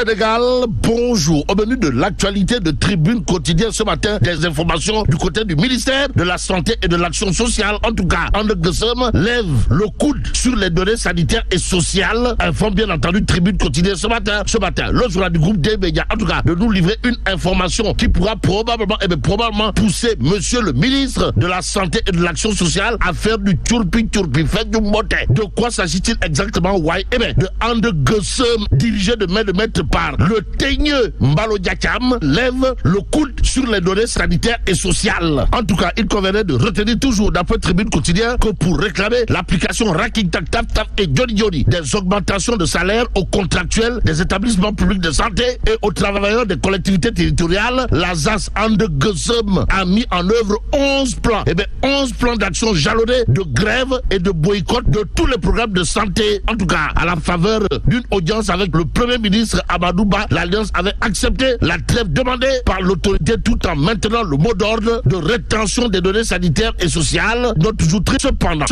Sénégal, bonjour. Au menu de l'actualité de Tribune Quotidienne ce matin, des informations du côté du ministère de la Santé et de l'Action sociale. En tout cas, Ande Guessem lève le coude sur les données sanitaires et sociales. Informe bien entendu Tribune Quotidienne ce matin. Le journal du groupe des médias, en tout cas, de nous livrer une information qui pourra probablement pousser monsieur le ministre de la Santé et de l'Action sociale à faire du turpi, fait du motet. De quoi s'agit-il exactement? De Ande Guessem, dirigé de main de maître par le teigneux Mbalo Diakam, lève le coude sur les données sanitaires et sociales. En tout cas, il convenait de retenir toujours d'après Tribune Quotidien que pour réclamer l'application Raking Tak Taf Taf et Johnny Johnny des augmentations de salaire aux contractuels des établissements publics de santé et aux travailleurs des collectivités territoriales, la ZAS Ande Guessem a mis en œuvre 11 plans. 11 plans d'action jalonnés de grève et de boycott de tous les programmes de santé. En tout cas, à la faveur d'une audience avec le Premier ministre Amadou Ba, l'Alliance avait accepté la trêve demandée par l'autorité tout en maintenant le mot d'ordre de rétention des données sanitaires et sociales. Note toujours très cependant,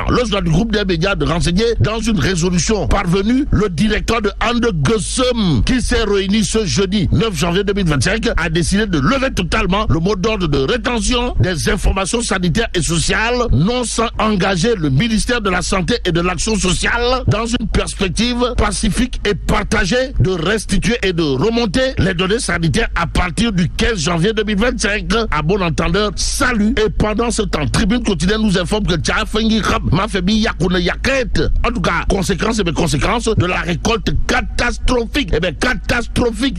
le journal du groupe des médias de renseigner dans une résolution parvenue, le directeur de Ande Guessem, qui s'est réuni ce jeudi 9 janvier 2025, a décidé de lever totalement le mot d'ordre de rétention des informations sanitaires et sociales, non sans engager le ministère de la Santé et de l'Action sociale dans une perspective pacifique et partagée de restituer et de remonter les données sanitaires à partir du 15 janvier 2025. À bon entendeur, salut. Et pendant ce temps, Tribune Quotidienne nous informe que en tout cas, conséquences de la récolte catastrophique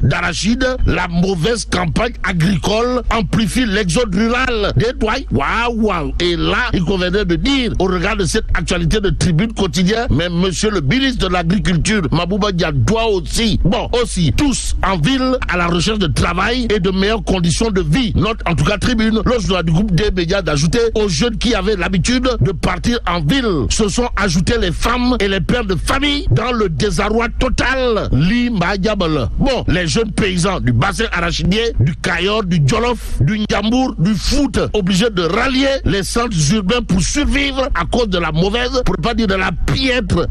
d'arachide, la mauvaise campagne agricole amplifie l'exode rural des doigts. Waouh. Et là, il convenait de dire, au regard de cette actualité de Tribune Quotidienne, mais monsieur le ministre de l'Agriculture, Mabouba Dia, doit aussi, tous en ville à la recherche de travail et de meilleures conditions de vie. Note en tout cas Tribune, le journal du groupe des médias d'ajouter aux jeunes qui avaient l'habitude de partir en ville, se sont ajoutés les femmes et les pères de famille dans le désarroi total. Les jeunes paysans du bassin arachidier, du Cayor, du Djolof, du Ndiambour, du Foot, obligés de rallier les centres urbains pour survivre à cause de la mauvaise, pour ne pas dire de la piètre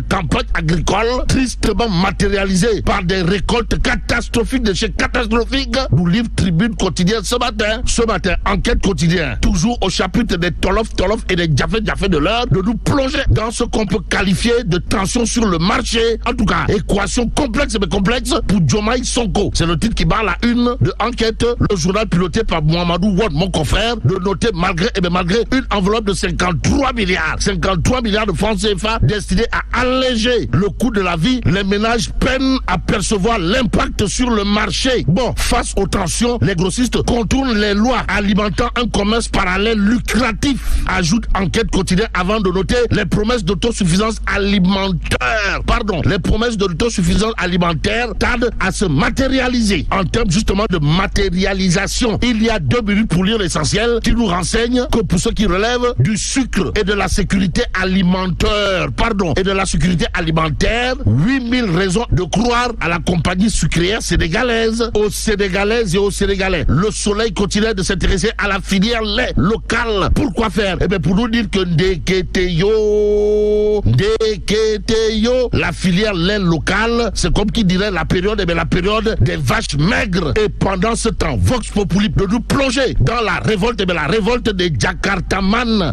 campagne agricole, tristement matérialisée par des récoltes catastrophiques de chez catastrophiques, nous livre Tribune Quotidienne ce matin, enquête quotidienne, toujours au chapitre des tolof et des jafé de l'heure, de nous plonger dans ce qu'on peut qualifier de tension sur le marché. En tout cas, équation complexe pour Diomaye Sonko. C'est le titre qui barre la une de enquête, le journal piloté par Mohamedou Wade, mon confrère, de noter malgré une enveloppe de 53 milliards de francs CFA destinés à alléger le coût de la vie, les ménages peinent à percevoir l'impact sur le marché. Face aux tensions, les grossistes contournent les lois alimentant un commerce parallèle lucratif, ajoute enquête quotidienne avant de noter les promesses d'autosuffisance alimentaire tardent à se matérialiser. En termes justement de matérialisation, il y a 2 minutes pour lire l'essentiel qui nous renseigne que pour ceux qui relèvent du sucre et de la sécurité alimentaire, 8000 raisons de croire à la compagnie sucrière sénégalaise, aux Sénégalaises et aux Sénégalais. Le Soleil continue de s'intéresser à la filière lait locale. Pourquoi faire? Pour nous dire que Ndeketeyo, la filière lait locale, c'est comme qui dirait la période des vaches maigres. Et pendant ce temps, Vox Populi de nous plonger dans la révolte des Jakartaman,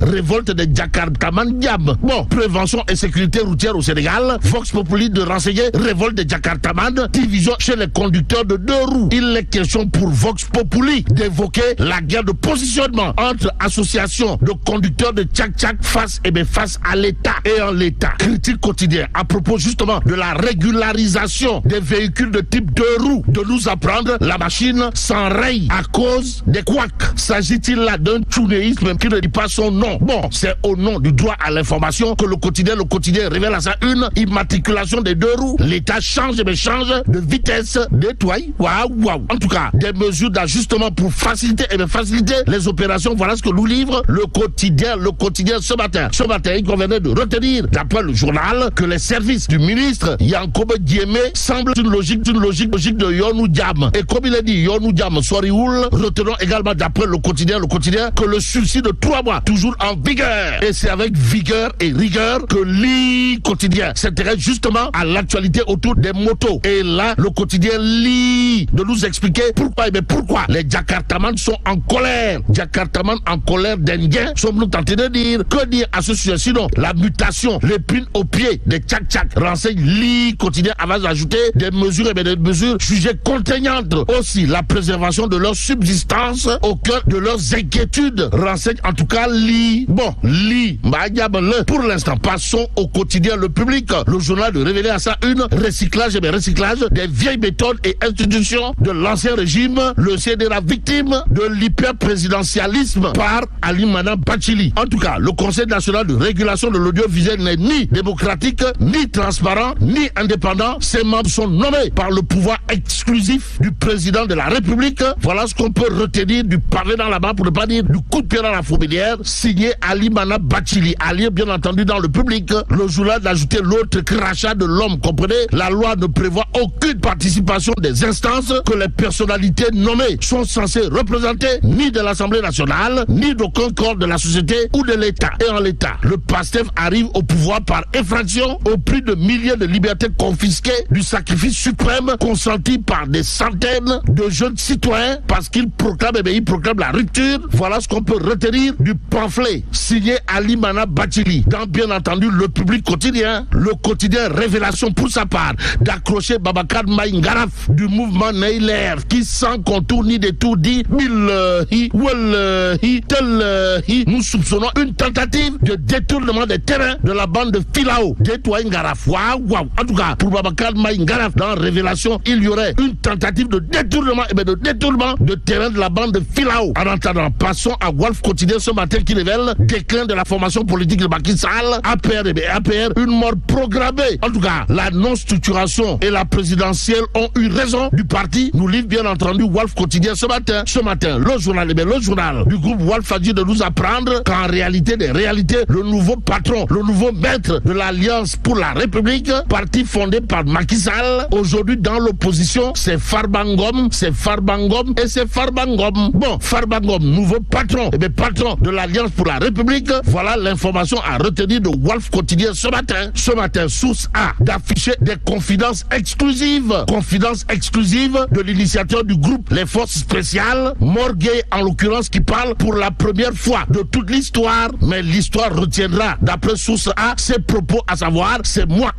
Diab. Prévention et sécurité routière au Sénégal, Vox Populi de renseigner révolte des Jakartaman, division chez les conducteurs de 2 roues. Il est question pour Vox Populi d'évoquer la guerre de positionnement entre associations de conducteurs de tchak-tchak face à l'État et en l'État. Critique quotidien à propos justement de la régularisation des véhicules de type 2 roues, de nous apprendre la machine s'enraye à cause des couacs. S'agit-il là d'un tchounéisme qui ne dit pas son nom? C'est au nom du droit à l'information que le quotidien révèle à sa une immatriculation des 2 roues. L'État change de vitesse, nettoie. Waouh. En tout cas, des mesures d'ajustement pour faciliter les opérations. Voilà ce que nous livre le quotidien ce matin. Ce matin, il convenait de retenir, d'après le journal, que les services du ministre Yankoba Diémé semblent une logique de Yonou Diam. Et comme il a dit Yonou Diam Soirioul, retenons également d'après le quotidien que le sursis de 3 mois toujours en vigueur. Et c'est avec vigueur et rigueur que l'I quotidien s'intéresse justement à l'actualité autour des motos photos. Et là, le quotidien lit de nous expliquer pourquoi. Mais pourquoi les Jakartamans sont en colère. Jakartamans en colère d'Indiens, sommes-nous tentés de dire. Que dire à ce sujet? Sinon, la mutation, l'épine au pied des tchak-tchak, renseigne lit quotidien avant d'ajouter des mesures jugées contraignantes. Aussi, la préservation de leur subsistance au cœur de leurs inquiétudes, renseigne en tout cas lit. Bon, lit, pour l'instant, passons au quotidien Le Public. Le journal de révéler à ça une recyclage des vieilles méthodes et institutions de l'ancien régime. Le CDR victime de l'hyper-présidentialisme par Alimana Bachili. En tout cas, le Conseil national de régulation de l'audiovisuel n'est ni démocratique, ni transparent, ni indépendant. Ses membres sont nommés par le pouvoir exclusif du président de la République. Voilà ce qu'on peut retenir du pavé dans la main, pour ne pas dire du coup de pied dans la fourmilière, signé Alimana Bachili. À lire bien entendu dans Le Public. Le journal d'ajouter l'autre crachat de l'homme. Comprenez, la loi ne prévoit aucune participation des instances que les personnalités nommées sont censées représenter, ni de l'Assemblée nationale, ni d'aucun corps de la société ou de l'État. Et en l'État, le PASTEF arrive au pouvoir par effraction au prix de milliers de libertés confisquées, du sacrifice suprême consenti par des centaines de jeunes citoyens parce qu'ils proclament, la rupture. Voilà ce qu'on peut retenir du pamphlet signé Alimana Bachili dans bien entendu Le Public quotidien. Le quotidien Révélation pour sa part d'accrocher Babacar Maïngaraf du mouvement Neyler qui sans contour ni détour dit nous soupçonnons une tentative de détournement des terrains de la bande de Filao. En tout cas, pour Babacar Maïngaraf, dans Révélation, il y aurait une tentative de détournement de terrain de la bande de Filao. En attendant, passons à Wolf Quotidien ce matin qui révèle déclin de la formation politique de Macky Sall, APR, une mort programmée. En tout cas, la non-structuration et la présidentielle ont eu raison du parti, nous livre bien entendu Wolf Quotidien ce matin. Ce matin, le journal du groupe Wolf a dit de nous apprendre qu'en réalité des réalités, le nouveau patron, le nouveau maître de l'Alliance pour la République, parti fondé par Macky Sall, aujourd'hui dans l'opposition, c'est Farbangom. Bon, Farbangom, nouveau patron, patron de l'Alliance pour la République. Voilà l'information à retenir de Wolf Quotidien ce matin. Ce matin, source A d'afficher des confidences exclusives de l'initiateur du groupe Les Forces Spéciales, Morguet en l'occurrence, qui parle pour la première fois de toute l'histoire, mais l'histoire retiendra, d'après source A, ses propos, à savoir, c'est moi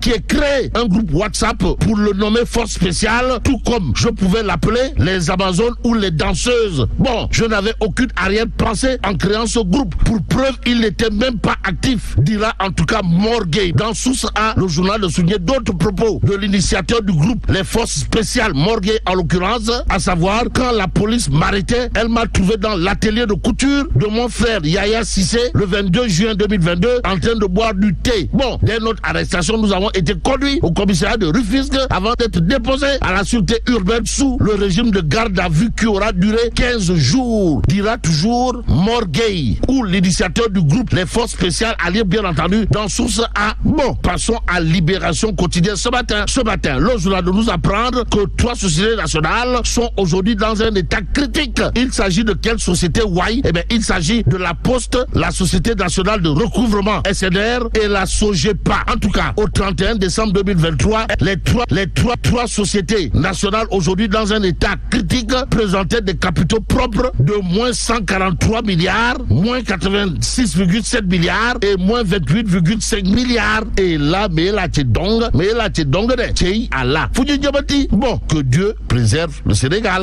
qui ai créé un groupe WhatsApp pour le nommer Force Spéciale, tout comme je pouvais l'appeler les Amazones ou les danseuses. Bon, je n'avais aucune arrière-pensée en créant ce groupe. Pour preuve, il n'était même pas actif, dira en tout cas Morguet. Dans source A, le journal de souligner d'autres propos de l'initiateur du groupe Les Forces Spéciales, Morguet en l'occurrence, à savoir, quand la police m'arrêtait, elle m'a trouvé dans l'atelier de couture de mon frère Yaya Sissé le 22 juin 2022 en train de boire du thé. Bon, dès notre arrestation, nous avons été conduits au commissariat de Rufisque avant d'être déposés à la sûreté urbaine sous le régime de garde à vue qui aura duré 15 jours, dira toujours Morguet, ou l'initiateur du groupe Les Forces Spéciales, à lire bien entendu dans source A. Bon, passons à Libération Quotidien ce matin. Ce matin, le journal de nous apprendre que 3 sociétés nationales sont aujourd'hui dans un état critique. Il s'agit de quelle société? Il s'agit de la Poste, la Société nationale de recouvrement SNR et la Sogepa. En tout cas, au 31 décembre 2023, les trois sociétés nationales aujourd'hui dans un état critique présentaient des capitaux propres de moins 143 milliards, moins 86,7 milliards et moins 28,5 milliards. Et là, bon, que Dieu préserve le Sénégal.